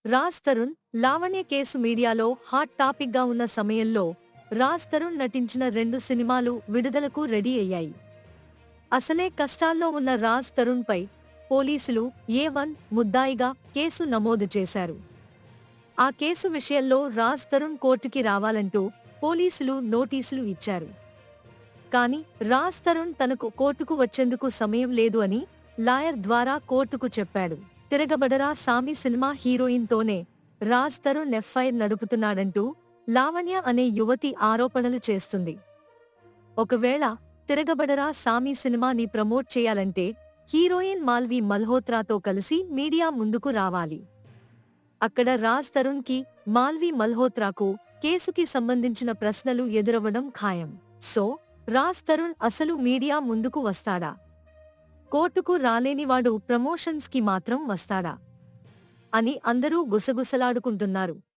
Raj Tarun, Lavanya case మీడియాలో hot topic గా ఉన్న సమయంలో రాజ్ తరుణ్ నటించిన 2 సినిమాలు విడుదలకు రెడీ అయ్యాయి. అసలే కష్టాల్లో ఉన్న రాజ్ తరుణ్ పై పోలీసులు ఏ1 ముద్దాయిగా కేసు నమోదు చేశారు. ఆ కేసు విషయంలో రాజ్ తరుణ్ కోర్టుకి రావాలంటూ పోలీసులు నోటీసులు ఇచ్చారు. కానీ రాజ్ తరుణ్ తనకు కోర్టుకు వచ్చేందుకు సమయం లేదు అని లాయర్ ద్వారా కోర్టుకు చెప్పాడు. తిరగబడరా సామి సినిమా హీరోయిన్ తోనే రాజ్ తరుణ్ ఎఫ్ఐఆర్ నడుపుతున్నాడంటూ లావణ్య అనే యువతి ఆరోపణలు చేస్తుంది. ఒకవేళ తిరగబడరా సామి సినిమాని ప్రమోట్ చేయాలంటే హీరోయిన్ మాల్వి మల్హోత్రాతో కలిసి మీడియా ముందుకు రావాలి. అక్కడ రాజ్ తరుణ్ కి, మాల్వి మల్హోత్రాకు కేసుకి సంబంధించిన ప్రశ్నలు ఎదురవ్వడం ఖాయం. సో రాజ్ తరుణ్ అసలు మీడియా ముందుకు వస్తాడా? కోర్టుకు రాలేనివాడు ప్రమోషన్స్ కి మాత్రం వస్తాడా అని అందరూ గుసగుసలాడుకుంటున్నారు.